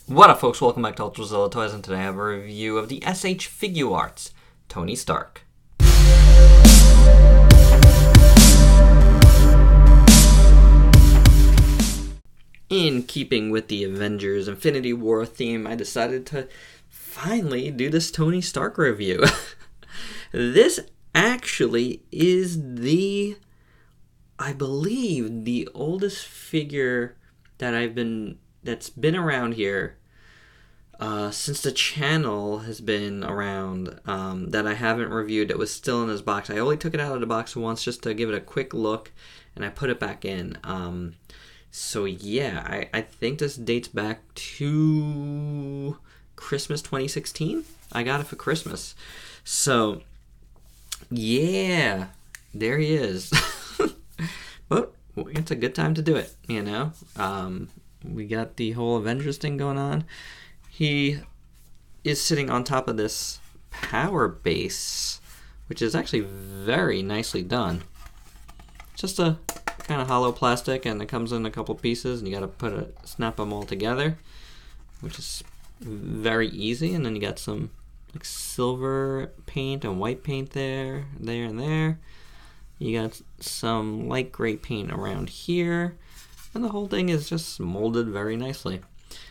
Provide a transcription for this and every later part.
What up, folks? Welcome back to ULTRAZILLA Toys, and today I have a review of the SH FIGUARTS Tony Stark. In keeping with the Avengers Infinity War theme, I decided to finally do this Tony Stark review. This actually is I believe, the oldest figure that's been around here since the channel has been around, that I haven't reviewed. It was still in this box. I only took it out of the box once just to give it a quick look, and I put it back in. So yeah, I think this dates back to Christmas 2016. I got it for Christmas. So yeah, there he is. But it's a good time to do it, you know? We got the whole Avengers thing going on. He is sitting on top of this power base, which is actually very nicely done. Just a kind of hollow plastic, and it comes in a couple pieces, and you gotta snap them all together, which is very easy. And then you got some like silver paint and white paint there, and there. You got some light gray paint around here, and the whole thing is just molded very nicely.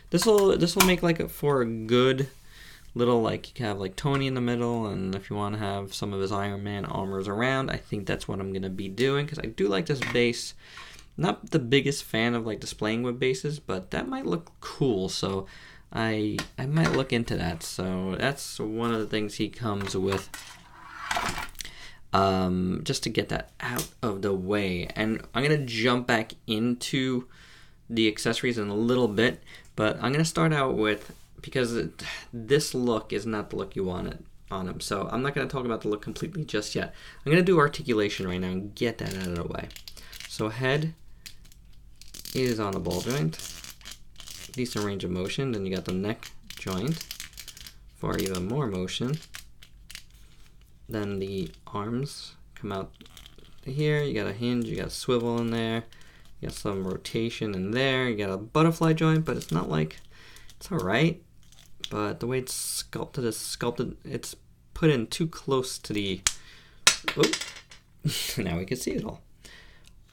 This will make for a good little, like, you can have like Tony in the middle, and if you want to have some of his Iron Man armors around, I think that's what I'm gonna be doing, because I do like this base. Not the biggest fan of like displaying with bases, but that might look cool, so I might look into that. So that's one of the things he comes with. Just to get that out of the way, and I'm gonna jump back into the accessories in a little bit, but I'm gonna start out with, because this look is not the look you want on him, so I'm not gonna talk about the look completely just yet. I'm gonna do articulation right now and get that out of the way. So head is on a ball joint, decent range of motion. Then you got the neck joint for even more motion. Then the arms come out here. You got a hinge, you got a swivel in there, you got some rotation in there, you got a butterfly joint, but it's not like, it's alright, but the way it's sculpted, it's put in too close to the, oh, now we can see it all.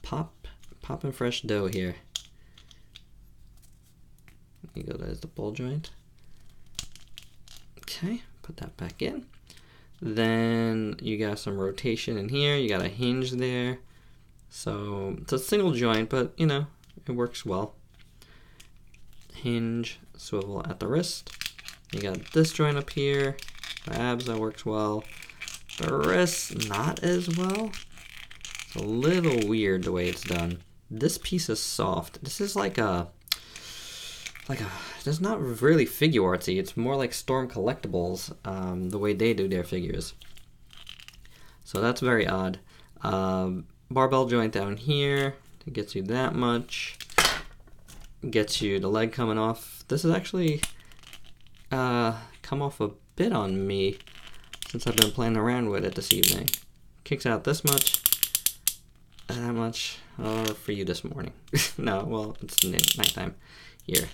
Popping fresh dough here. You go, there's the ball joint. Okay, put that back in. Then you got some rotation in here, you got a hinge there. So it's a single joint, but you know, it works well. Hinge, swivel at the wrist. You got this joint up here, the abs, that works well. The wrist, not as well. It's a little weird the way it's done. This piece is soft. This is like a, it's not really FIGUARTSy, it's more like Storm Collectibles, the way they do their figures. So that's very odd. Barbell joint down here, it gets you that much. Gets you the leg coming off. This has actually come off a bit on me since I've been playing around with it this evening. Kicks out this much, that much, or for you this morning. No, well, it's nighttime here.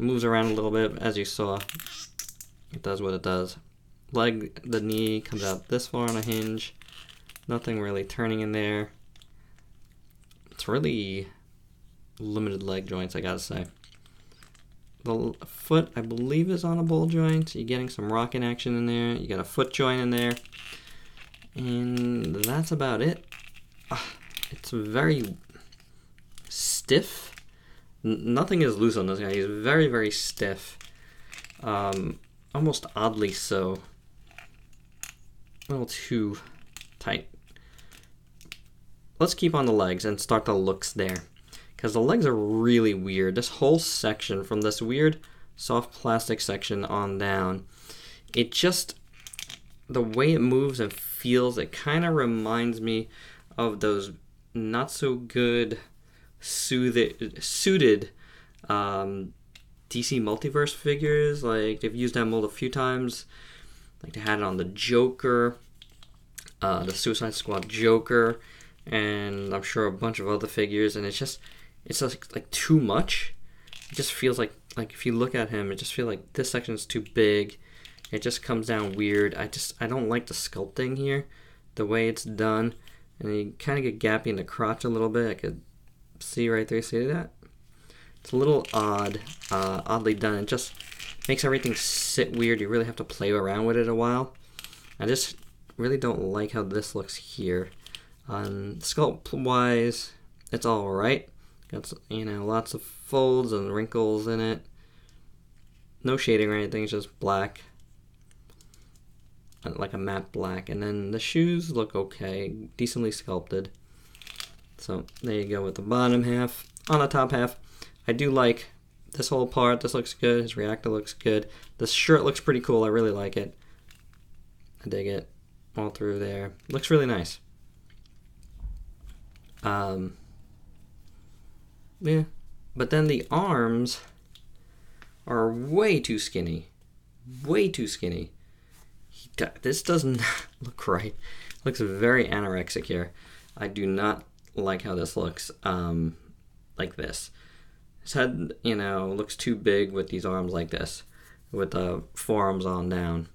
Moves around a little bit, as you saw. It does what it does. Leg, the knee comes out this far on a hinge. Nothing really turning in there. It's really limited leg joints, I gotta say. The foot, I believe, is on a ball joint. You're getting some rocking action in there. You got a foot joint in there. And that's about it. It's very stiff. Nothing is loose on this guy. He's very, very stiff. Almost oddly so. A little too tight. Let's keep on the legs and start the looks there, because the legs are really weird. This whole section, from this weird soft plastic section on down, it just, the way it moves and feels, it kind of reminds me of those not so good suited DC Multiverse figures. Like, they've used that mold a few times. Like, they had it on the Joker, the Suicide Squad Joker, and I'm sure a bunch of other figures, and it's just like too much. It just feels like like if you look at him, I just feel like this section is too big. It just comes down weird. I don't like the sculpting here, the way it's done. And you kind of get gappy in the crotch a little bit. I could see right there, see that? It's a little odd, oddly done. It just makes everything sit weird. You really have to play around with it a while. I just really don't like how this looks here. Sculpt-wise, it's all right. Got, you know, lots of folds and wrinkles in it. No shading or anything, it's just black. Like a matte black. And then the shoes look okay, decently sculpted. So there you go with the bottom half. On the top half, I do like this whole part. This looks good. His reactor looks good. This shirt looks pretty cool. I really like it. I dig it. All through there. Looks really nice. Yeah. But then the arms are way too skinny. Way too skinny. This does not look right. It looks very anorexic here. I do not like how this looks like this. His head, you know, looks too big with these arms like this, with the forearms on down.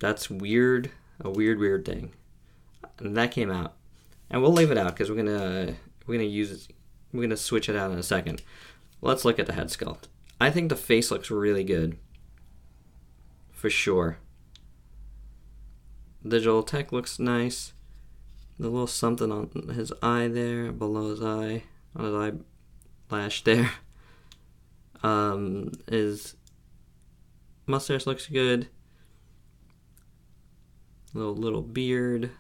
That's weird, a weird thing. And that came out, and we'll leave it out because we're gonna switch it out in a second. Let's look at the head sculpt. I think the face looks really good, for sure. Digital tech looks nice. The little something on his eye there, below his eye, on his eyelash there. His mustache looks good. Little beard.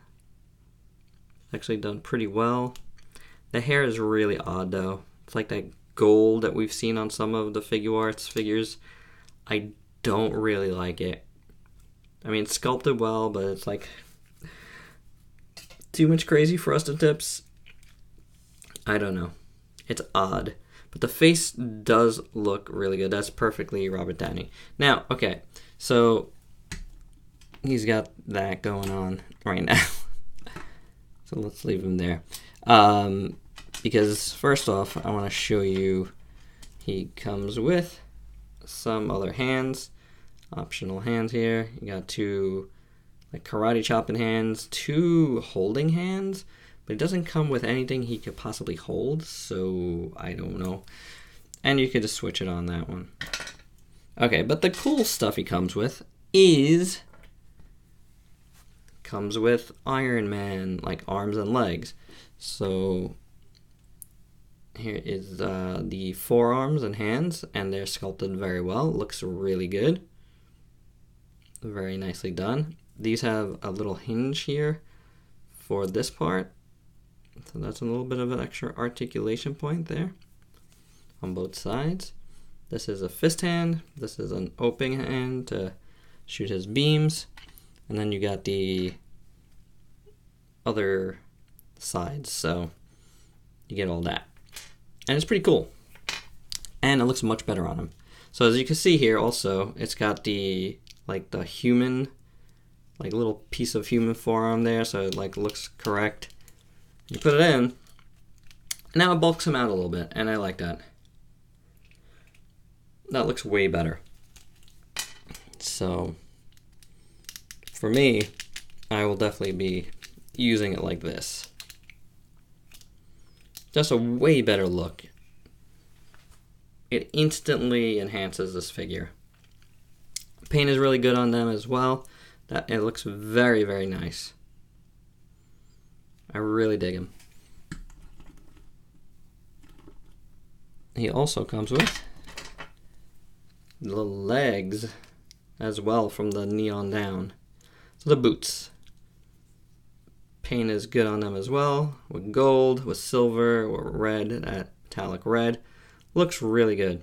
Actually done pretty well. The hair is really odd though. It's like that gold that we've seen on some of the FIGUARTS figures. I don't really like it. I mean, it's sculpted well, but it's like too much crazy frosted tips. I don't know. It's odd. But the face does look really good. That's perfectly Robert Downey. Now, okay, so he's got that going on right now. So let's leave him there. Because first off, I want to show you he comes with some other hands. Optional hands here. You got two like karate chopping hands, two holding hands, but it doesn't come with anything he could possibly hold, so I don't know. And you could just switch it on that one. Okay, but the cool stuff he comes with is Iron Man, like arms and legs. So here is the forearms and hands, and they're sculpted very well. Looks really good. Very nicely done. These have a little hinge here for this part. So that's a little bit of an extra articulation point there on both sides. This is a fist hand. This is an open hand to shoot his beams. And then you got the other sides. So you get all that. And it's pretty cool. And it looks much better on him. So as you can see here also, it's got the like the human, like little piece of human forearm there, so it like looks correct. You put it in, now it bulks him out a little bit, and I like that. That looks way better. So for me, I will definitely be using it like this. Just a way better look. It instantly enhances this figure. Paint is really good on them as well. That it looks very, very nice. I really dig him. He also comes with the legs as well from the knee on down. So the boots. Paint is good on them as well, with gold, with silver, or red, that metallic red. Looks really good.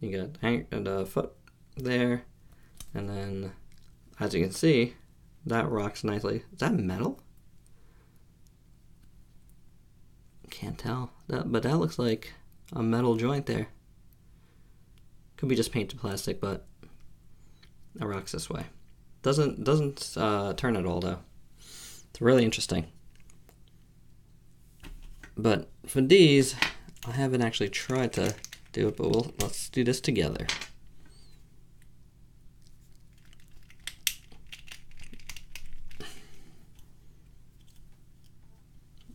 You got the foot there. And then, as you can see, that rocks nicely. Is that metal? Can't tell. But that looks like a metal joint there. Could be just painted plastic, but it rocks this way. Doesn't turn at all though. It's really interesting. But for these, I haven't actually tried to do it, but let's do this together.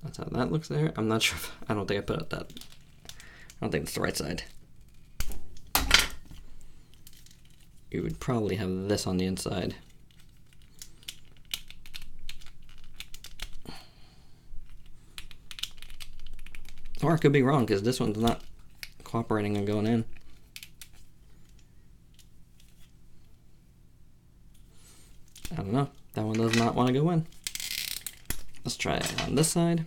That's how that looks there. I'm not sure if, I don't think I put it that. I don't think it's the right side. You would probably have this on the inside. Or I could be wrong because this one's not cooperating and going in. I don't know. That one does not want to go in. Let's try it on this side.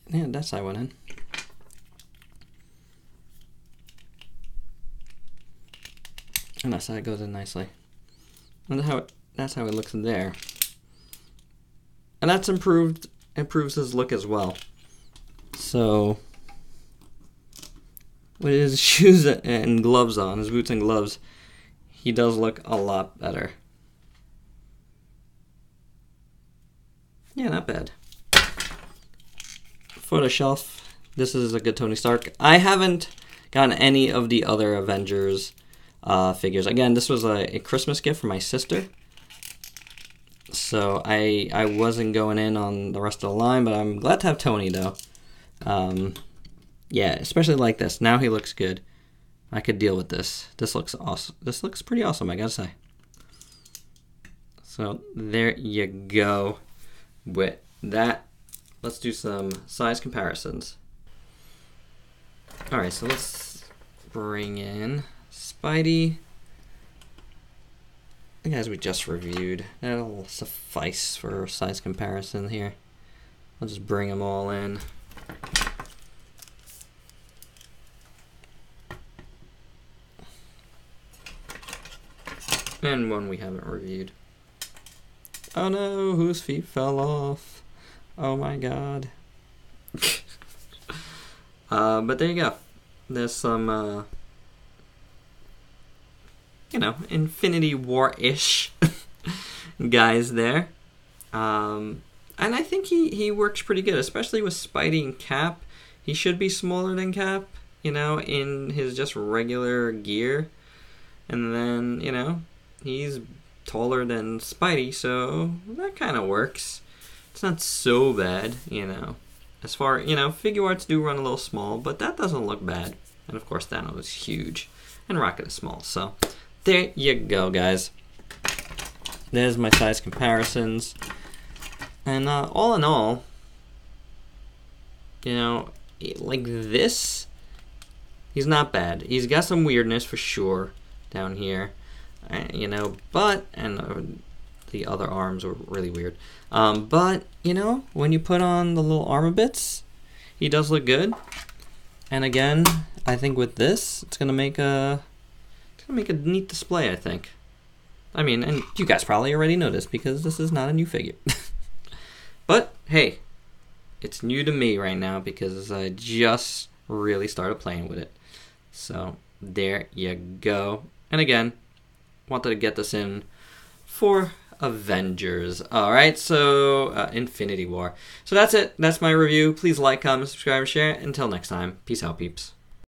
Yeah, that side went in. And that side goes in nicely. And that's how it looks there. And that's improves his look as well. So with his shoes and gloves on, his boots and gloves, he does look a lot better. Yeah, not bad. For the shelf, this is a good Tony Stark. I haven't gotten any of the other Avengers figures. Again, this was a Christmas gift for my sister. So I wasn't going in on the rest of the line, but I'm glad to have Tony though. Yeah, especially like this. Now he looks good. I could deal with this. This looks awesome. This looks pretty awesome, I gotta say. So there you go. With that, let's do some size comparisons. Alright, so let's bring in Spidey. The guys we just reviewed. That'll suffice for size comparison here. I'll just bring them all in. And one we haven't reviewed. Oh no, whose feet fell off? Oh my god. But there you go. There's some, you know, Infinity War-ish guys there. And I think he works pretty good, especially with Spidey and Cap. He should be smaller than Cap, you know, in his just regular gear. And then, you know, he's taller than Spidey, so that kind of works. It's not so bad, you know. As far, you know, FIGUARTS do run a little small, but that doesn't look bad. And of course, Thanos is huge, and Rocket is small. So there you go, guys. There's my size comparisons. And all in all, you know, like this, he's not bad. He's got some weirdness for sure down here. You know, but, and the other arms were really weird. But, you know, when you put on the little armor bits, he does look good. And again, I think with this, it's gonna make a neat display, I think. I mean, and you guys probably already know this because this is not a new figure. But, hey, it's new to me right now because I just really started playing with it. So, there you go. And again, wanted to get this in for Avengers. Alright, so Infinity War. So that's it. That's my review. Please like, comment, subscribe, and share. Until next time. Peace out, peeps.